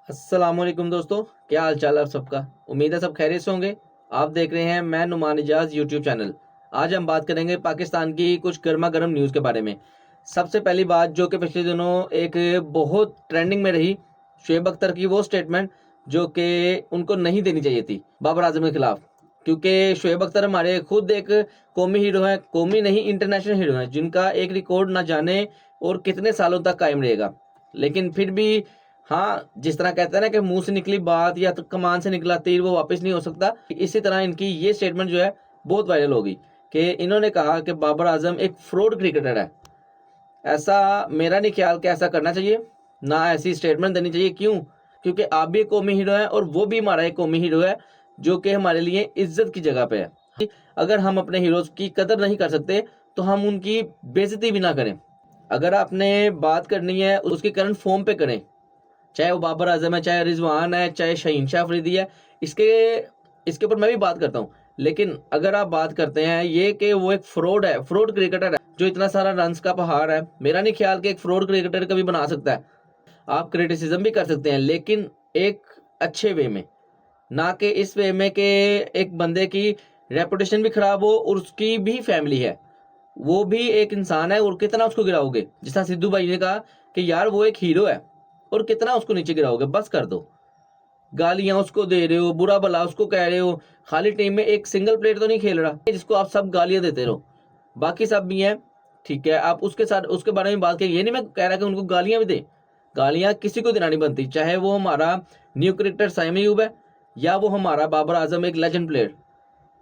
अस्सलामुअलैकुम दोस्तों, क्या हाल चाल है आप सबका। उम्मीद है सब खैरियत से होंगे। आप देख रहे हैं मैं नुमान इजाज यूट्यूब चैनल। आज हम बात करेंगे पाकिस्तान की कुछ गर्मा गर्म न्यूज़ के बारे में। सबसे पहली बात जो कि पिछले दिनों एक बहुत ट्रेंडिंग में रही, शुएब अख्तर की वो स्टेटमेंट जो कि उनको नहीं देनी चाहिए थी बाबर आजम के खिलाफ। क्योंकि शुएब अख्तर हमारे खुद एक कौमी हीरो हैं, कौमी नहीं इंटरनेशनल हीरो हैं, जिनका एक रिकॉर्ड ना जाने और कितने सालों तक कायम रहेगा। लेकिन फिर भी हाँ, जिस तरह कहते हैं ना कि मुंह से निकली बात या तो कमान से निकला तीर वो वापस नहीं हो सकता, इसी तरह इनकी ये स्टेटमेंट जो है बहुत वायरल होगी कि इन्होंने कहा कि बाबर आजम एक फ्रॉड क्रिकेटर है। ऐसा मेरा नहीं ख्याल कि ऐसा करना चाहिए, ना ऐसी स्टेटमेंट देनी चाहिए। क्यों? क्योंकि आप भी एक कौमी हीरो है और वो भी हमारा एक कौमी हीरो है जो कि हमारे लिए इज्जत की जगह पे है। अगर हम अपने हीरोज की कदर नहीं कर सकते तो हम उनकी बेइज्जती भी ना करें। अगर आपने बात करनी है उसकी करंट फॉर्म पे करें, चाहे वो बाबर आजम है, चाहे रिजवान है, चाहे शहीन शाह अफरीदी है। इसके इसके ऊपर मैं भी बात करता हूँ। लेकिन अगर आप बात करते हैं ये कि वो एक फ्रॉड है, फ्रॉड क्रिकेटर है जो इतना सारा रन्स का पहाड़ है, मेरा नहीं ख्याल कि एक फ्रॉड क्रिकेटर कभी बना सकता है। आप क्रिटिसिज्म भी कर सकते हैं लेकिन एक अच्छे वे में, ना कि इस वे में कि एक बंदे की रेपुटेशन भी खराब हो और उसकी भी फैमिली है, वो भी एक इंसान है और कितना उसको गिराओगे। जिस तरह सिद्धू भाई ने कहा कि यार वो एक हीरो है और कितना उसको नीचे गिराओगे, बस कर दो। गालियां उसको दे रहे हो, बुरा भला उसको कह रहे हो। खाली टीम में एक सिंगल प्लेयर तो नहीं खेल रहा जिसको आप सब गालियां देते रहो, बाकी सब भी हैं। ठीक है, आप उसके साथ उसके बारे में बात करें, ये नहीं मैं कह रहा कि उनको गालियां भी दे। गालियां किसी को देना नहीं बनती, चाहे वो हमारा न्यू क्रिकेटर साइम अयूब है या वो हमारा बाबर आजम एक लेजेंड प्लेयर।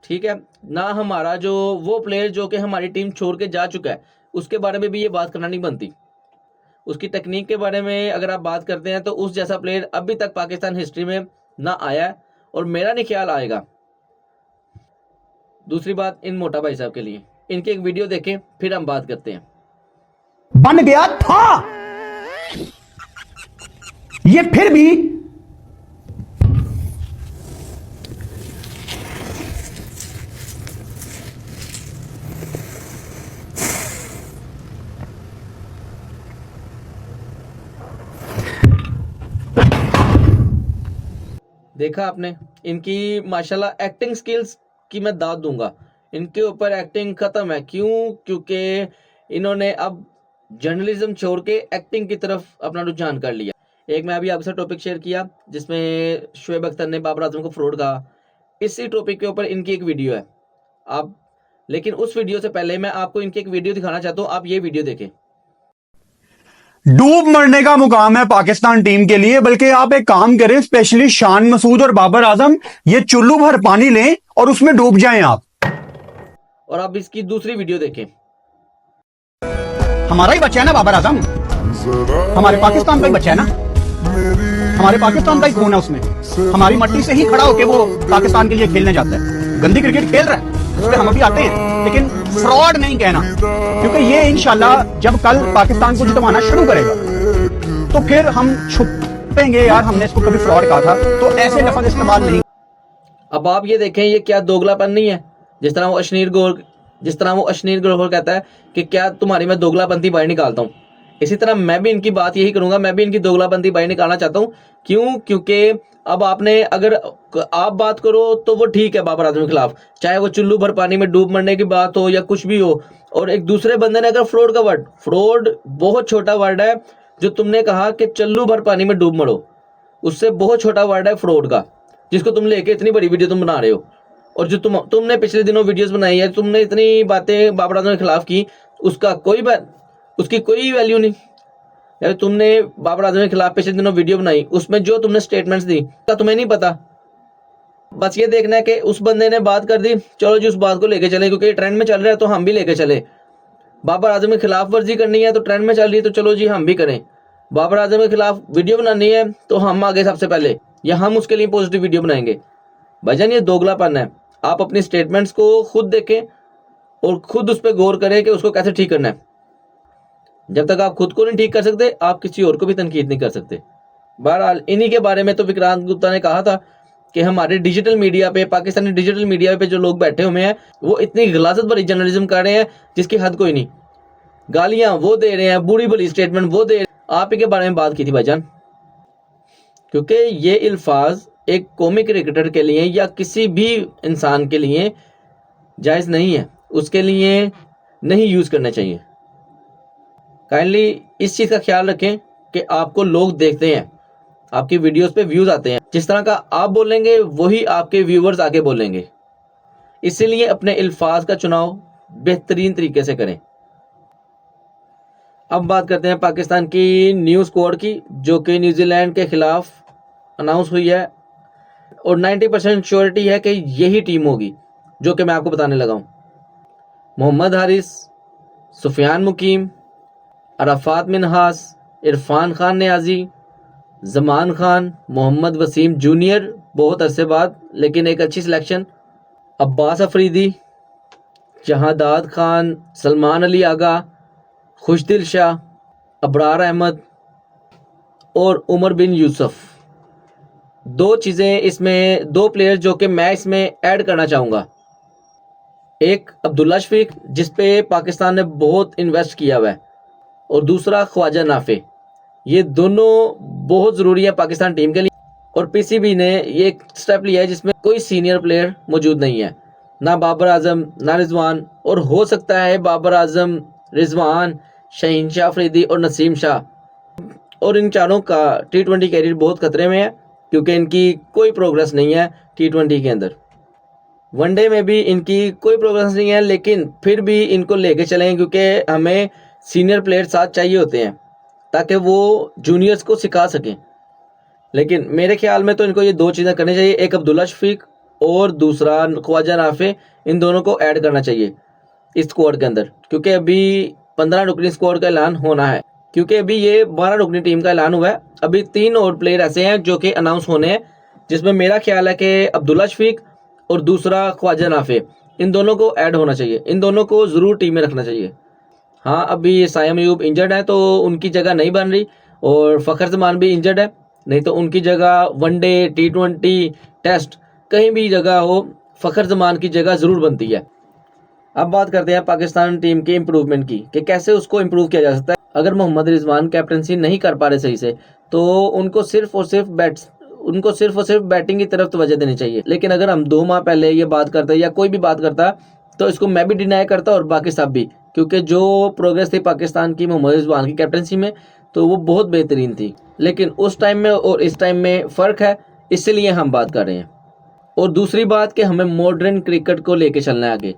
ठीक है ना, हमारा जो वो प्लेयर जो कि हमारी टीम छोड़ के जा चुका है उसके बारे में भी ये बात करना नहीं बनती। उसकी टेक्निक के बारे में अगर आप बात करते हैं तो उस जैसा प्लेयर अभी तक पाकिस्तान हिस्ट्री में ना आया है और मेरा नहीं ख्याल आएगा। दूसरी बात इन मोटा भाई साहब के लिए, इनकी एक वीडियो देखें फिर हम बात करते हैं। बन गया था ये फिर भी देखा आपने इनकी माशाल्लाह एक्टिंग स्किल्स की मैं दाद दूंगा। इनके ऊपर एक्टिंग खत्म है। क्यों? क्योंकि इन्होंने अब जर्नलिज्म छोड़ के एक्टिंग की तरफ अपना रुझान कर लिया। एक मैं अभी आपसे टॉपिक शेयर किया जिसमें शुएब अख्तर ने बाबर आजम को फ्रॉड कहा, इसी टॉपिक के ऊपर इनकी एक वीडियो है। आप लेकिन उस वीडियो से पहले मैं आपको इनकी एक वीडियो दिखाना चाहता हूं, आप ये वीडियो देखें। डूब मरने का मुकाम है पाकिस्तान टीम के लिए, बल्कि आप एक काम करें, स्पेशली शान मसूद और बाबर आजम ये चुल्लू भर पानी लें और उसमें डूब जाएं आप। और आप इसकी दूसरी वीडियो देखें। हमारा ही बच्चा है ना बाबर आजम, हमारे पाकिस्तान का ही बच्चा है ना, हमारे पाकिस्तान का ही खून है उसमें। हमारी मट्टी से ही खड़ा होकर वो पाकिस्तान के लिए खेलने जाता है। गंदी क्रिकेट खेल रहा है उस पर हम अभी आते हैं, लेकिन फ्रॉड नहीं कहना, क्योंकि ये इंशाल्लाह जब कल पाकिस्तान को जितवाना शुरू करेगा तो फिर हम छुपेंगे यार हमने इसको कभी फ्रॉड कहा था, तो ऐसे लफ्ज इस्तेमाल नहीं। अब आप ये देखें ये क्या दोगलापन नहीं है। जिस तरह वो अशनीर गोर कहता है कि क्या तुम्हारी मैं दोगलापंथी बाहर निकालता हूँ, इसी तरह मैं भी इनकी बात यही करूंगा, मैं भी इनकी दोगलापंथी बाहर निकालना चाहता हूँ। क्यों? क्योंकि अब आपने अगर आप बात करो तो वो ठीक है बाबर आजम के खिलाफ, चाहे वो चुल्लू भर पानी में डूब मरने की बात हो या कुछ भी हो। और एक दूसरे बंदे ने अगर फ्रॉड का वर्ड, फ्रॉड बहुत छोटा वर्ड है जो तुमने कहा कि चुल्लू भर पानी में डूब मरो, उससे बहुत छोटा वर्ड है फ्रॉड का, जिसको तुम लेके इतनी बड़ी वीडियो तुम बना रहे हो। और जो तुमने पिछले दिनों वीडियोस बनाई है, तुमने इतनी बातें बाबर आजम के खिलाफ की, उसकी कोई वैल्यू नहीं। यार तुमने बाबर आजम के खिलाफ पिछले दिनों वीडियो बनाई, उसमें जो तुमने स्टेटमेंट्स दी तो तुम्हें नहीं पता। बस ये देखना है कि उस बंदे ने बात कर दी, चलो जी उस बात को लेके चले, क्योंकि ट्रेंड में चल रहा है तो हम भी लेके चले। बाबर आजम के खिलाफ वर्जी करनी है तो ट्रेंड में चल रही है तो चलो जी हम भी करें। बाबर आजम के खिलाफ वीडियो बनानी है तो हम आगे सबसे पहले, या हम उसके लिए पॉजिटिव वीडियो बनाएंगे। भाईजान ये दोगलापन है। आप अपनी स्टेटमेंट्स को खुद देखें और खुद उस पर गौर करें कि उसको कैसे ठीक करना है। जब तक आप खुद को नहीं ठीक कर सकते आप किसी और को भी तनकीद नहीं कर सकते। बहरहाल इन्हीं के बारे में तो विक्रांत गुप्ता ने कहा था कि हमारे डिजिटल मीडिया पे, पाकिस्तानी डिजिटल मीडिया पे जो लोग बैठे हुए हैं वो इतनी गलाजत भरी जर्नलिज्म कर रहे हैं जिसकी हद कोई नहीं। गालियां वो दे रहे हैं, बुरी भली स्टेटमेंट वो दे रहे हैं। आप ही के बारे में बात की थी भाईजान, क्योंकि ये अल्फाज एक कौमी क्रिकेटर के लिए या किसी भी इंसान के लिए जायज़ नहीं है, उसके लिए नहीं यूज़ करना चाहिए। काइंडली इस चीज़ का ख्याल रखें कि आपको लोग देखते हैं, आपकी वीडियोस पे व्यूज़ आते हैं, जिस तरह का आप बोलेंगे वही आपके व्यूवर्स आगे बोलेंगे। इसीलिए अपने अल्फाज का चुनाव बेहतरीन तरीके से करें। अब बात करते हैं पाकिस्तान की न्यू स्क्वाड की, जो कि न्यूजीलैंड के खिलाफ अनाउंस हुई है और 90% श्योरिटी है कि यही टीम होगी जो कि मैं आपको बताने लगा हूँ। मोहम्मद हारिस, सुफियान मुकीम, अराफात मिन्हास, इरफान खान नियाजी, जमान खान, मोहम्मद वसीम जूनियर बहुत अरसे बाद लेकिन एक अच्छी सिलेक्शन, अब्बास अफरीदी, जहादाद खान, सलमान अली आगा, खुशदिल शाह, अबरार अहमद और उमर बिन यूसुफ। दो चीज़ें इसमें, दो प्लेयर जो कि मैं इसमें ऐड करना चाहूँगा। एक अब्दुल्ला शफीक, जिस पे पाकिस्तान ने बहुत इन्वेस्ट किया हुआ है, और दूसरा ख्वाजा नाफे। ये दोनों बहुत ज़रूरी है पाकिस्तान टीम के लिए। और पीसीबी ने ये एक स्टेप लिया है जिसमें कोई सीनियर प्लेयर मौजूद नहीं है, ना बाबर आजम ना रिजवान, और हो सकता है बाबर आजम, रिजवान, शहीन शाह अफरीदी और नसीम शाह, और इन चारों का T20 कैरियर बहुत खतरे में है क्योंकि इनकी कोई प्रोग्रेस नहीं है T20 के अंदर। वनडे में भी इनकी कोई प्रोग्रेस नहीं है, लेकिन फिर भी इनको लेके चलेंगे क्योंकि हमें सीनियर प्लेयर साथ चाहिए होते हैं ताकि वो जूनियर्स को सिखा सकें। लेकिन मेरे ख्याल में तो इनको ये दो चीज़ें करनी चाहिए, एक अब्दुल्ला शफीक और दूसरा ख्वाजा नाफे, इन दोनों को ऐड करना चाहिए इस स्क्वाड के अंदर, क्योंकि अभी 15 रुकनी स्क्वाड का ऐलान होना है, क्योंकि अभी ये 12 रुकनी टीम का ऐलान हुआ है। अभी 3 और प्लेयर ऐसे हैं जो कि अनाउंस होने हैं, जिसमें मेरा ख्याल है कि अब्दुल्ला शफीक और दूसरा ख्वाजा नाफे, इन दोनों को ऐड होना चाहिए, इन दोनों को ज़रूर टीम में रखना चाहिए। हाँ, अभी सायम अयूब इंजर्ड है तो उनकी जगह नहीं बन रही, और फ़खर जमान भी इंजर्ड है, नहीं तो उनकी जगह वनडे, T20, टेस्ट कहीं भी जगह हो, फ़खर जमान की जगह ज़रूर बनती है। अब बात करते हैं पाकिस्तान टीम के इम्प्रूवमेंट की कि कैसे उसको इम्प्रूव किया जा सकता है। अगर मोहम्मद रिजवान कैप्टनसी नहीं कर पा रहे सही से, तो उनको सिर्फ और सिर्फ बैटिंग की तरफ तवज्जो देनी चाहिए। लेकिन अगर हम 2 माह पहले ये बात करते या कोई भी बात करता, तो इसको मैं भी डिनाई करता और बाकी सब भी, क्योंकि जो प्रोग्रेस थी पाकिस्तान की मोहम्मद रिजवान की कैप्टनसी में, तो वो बहुत बेहतरीन थी। लेकिन उस टाइम में और इस टाइम में फ़र्क है, इसलिए हम बात कर रहे हैं। और दूसरी बात कि हमें मॉडर्न क्रिकेट को लेके चलना है आगे,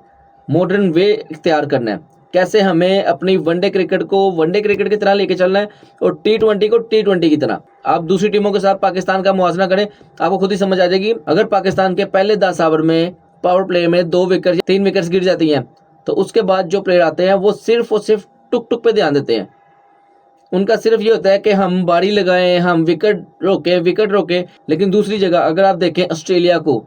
मॉडर्न वे इख्तियार करना है, कैसे हमें अपनी वनडे क्रिकेट को वनडे क्रिकेट की तरह लेके चलना है और T20 को T20 की तरह। आप दूसरी टीमों के साथ पाकिस्तान का मुआवजा करें, आपको खुद ही समझ आ जाएगी। अगर पाकिस्तान के पहले 10 ओवर में पावर प्ले में 2 विकेट या 3 विकेट्स गिर जाती हैं, तो उसके बाद जो प्लेयर आते हैं वो सिर्फ और सिर्फ टुक टुक पे ध्यान देते हैं। उनका सिर्फ ये होता है कि हम बारी लगाएं, हम विकेट रोकें। लेकिन दूसरी जगह अगर आप देखें, ऑस्ट्रेलिया को,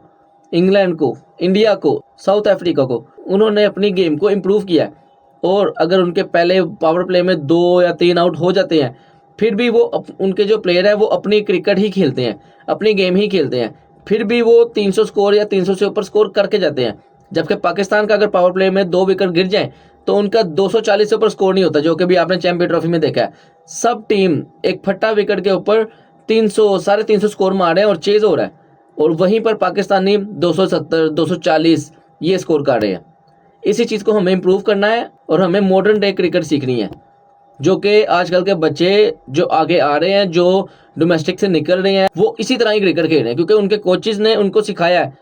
इंग्लैंड को, इंडिया को, साउथ अफ्रीका को, उन्होंने अपनी गेम को इम्प्रूव किया है। और अगर उनके पहले पावर प्ले में 2 या 3 आउट हो जाते हैं, फिर भी वो उनके जो प्लेयर है वो अपनी क्रिकेट ही खेलते हैं, अपनी गेम ही खेलते हैं, फिर भी वो 300 स्कोर या 300 से ऊपर स्कोर करके जाते हैं। जबकि पाकिस्तान का अगर पावर प्ले में 2 विकेट गिर जाएं, तो उनका 240 से ऊपर स्कोर नहीं होता, जो कि भी आपने चैंपियन ट्रॉफी में देखा है। सब टीम एक फट्टा विकेट के ऊपर 300 साढ़े 300 स्कोर मार रहे हैं और चेज हो रहा है, और वहीं पर पाकिस्तानी 270 240 ये स्कोर कर रहे हैं। इसी चीज़ को हमें इम्प्रूव करना है और हमें मॉडर्न डे क्रिकेट सीखनी है, जो कि आजकल के बच्चे जो आगे आ रहे हैं, जो डोमेस्टिक से निकल रहे हैं, वो इसी तरह ही क्रिकेट खेल रहे हैं, क्योंकि उनके कोचेज़ ने उनको सिखाया है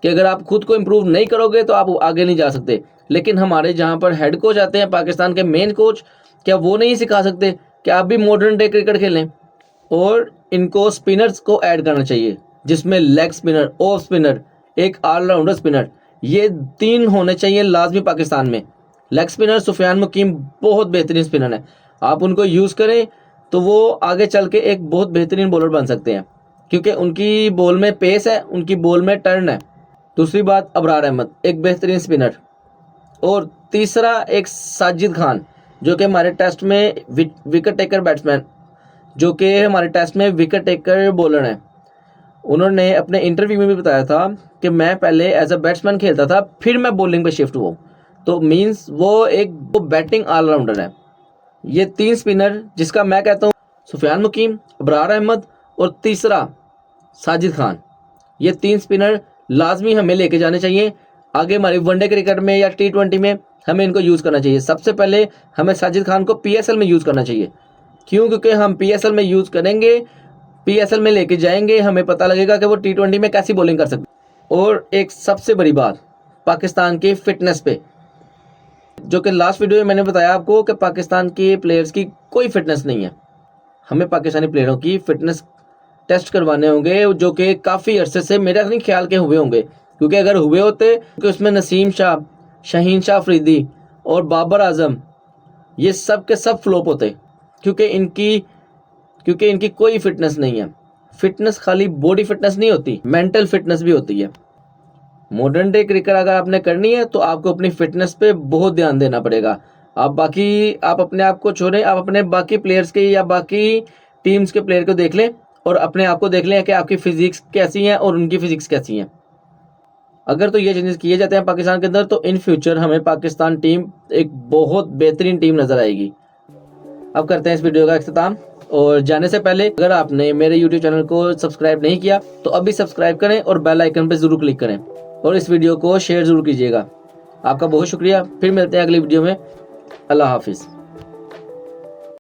कि अगर आप खुद को इम्प्रूव नहीं करोगे तो आप आगे नहीं जा सकते। लेकिन हमारे जहाँ पर हेड कोच आते हैं, पाकिस्तान के मेन कोच, क्या वो नहीं सिखा सकते कि आप भी मॉडर्न डे क्रिकेट खेलें? और इनको स्पिनर्स को ऐड करना चाहिए, जिसमें लेग स्पिनर, ऑफ स्पिनर, एक ऑलराउंडर स्पिनर, ये 3 होने चाहिए लाजमी पाकिस्तान में। लेग स्पिनर सुफियान मुकीम बहुत बेहतरीन स्पिनर है, आप उनको यूज़ करें तो वो आगे चल के एक बहुत बेहतरीन बॉलर बन सकते हैं, क्योंकि उनकी बॉल में पेस है, उनकी बॉल में टर्न है। दूसरी बात, अबरार अहमद एक बेहतरीन स्पिनर, और तीसरा एक साजिद खान, जो कि हमारे टेस्ट में विकेट टेकर बैट्समैन, जो कि हमारे टेस्ट में विकेट टेकर बॉलर हैं। उन्होंने अपने इंटरव्यू में भी बताया था कि मैं पहले एज अ बैट्समैन खेलता था, फिर मैं बॉलिंग पे शिफ्ट हुआ, तो मींस वो बैटिंग ऑलराउंडर है। ये 3 स्पिनर, जिसका मैं कहता हूँ सुफियान मुकीम, अबरार अहमद और तीसरा साजिद खान, ये 3 स्पिनर लाजमी हमें लेके जाने चाहिए। आगे हमारी वनडे क्रिकेट में या T20 में हमें इनको यूज़ करना चाहिए। सबसे पहले हमें साजिद खान को PSL में यूज़ करना चाहिए। क्यों? क्योंकि हम PSL में यूज़ करेंगे, PSL में लेके जाएंगे, हमें पता लगेगा कि वो T20 में कैसी बॉलिंग कर सकते। और एक सबसे बड़ी बात पाकिस्तान की फिटनेस पे, जो कि लास्ट वीडियो में मैंने बताया आपको कि पाकिस्तान के प्लेयर्स की कोई फिटनेस नहीं है। हमें पाकिस्तानी प्लेयरों की फिटनेस टेस्ट करवाने होंगे, जो कि काफ़ी अरसे से मेरा नहीं ख्याल के हुए होंगे, क्योंकि अगर हुए होते तो उसमें नसीम शाह, शाहीन शाह अफरीदी और बाबर आजम ये सब के सब फ्लॉप होते, क्योंकि इनकी कोई फिटनेस नहीं है। फिटनेस खाली बॉडी फिटनेस नहीं होती, मेंटल फिटनेस भी होती है। मॉडर्न डे क्रिकेट अगर आपने करनी है तो आपको अपनी फिटनेस पे बहुत ध्यान देना पड़ेगा। आप अपने आप को छोड़ें, आप अपने बाकी प्लेयर्स के या बाकी टीम्स के प्लेयर को देख लें और अपने आप को देख लें कि आपकी फिजिक्स कैसी है और उनकी फिजिक्स कैसी है। अगर तो ये चेंजेस किए जाते हैं पाकिस्तान के अंदर, तो इन फ्यूचर हमें पाकिस्तान टीम एक बहुत बेहतरीन टीम नजर आएगी। अब करते हैं इस वीडियो का इख्तिताम, और जाने से पहले अगर आपने मेरे YouTube चैनल को सब्सक्राइब नहीं किया तो अभी सब्सक्राइब करें और बेल आइकन पर जरूर क्लिक करें और इस वीडियो को शेयर जरूर कीजिएगा। आपका बहुत शुक्रिया। फिर मिलते हैं अगली वीडियो में। अल्लाह हाफिज़।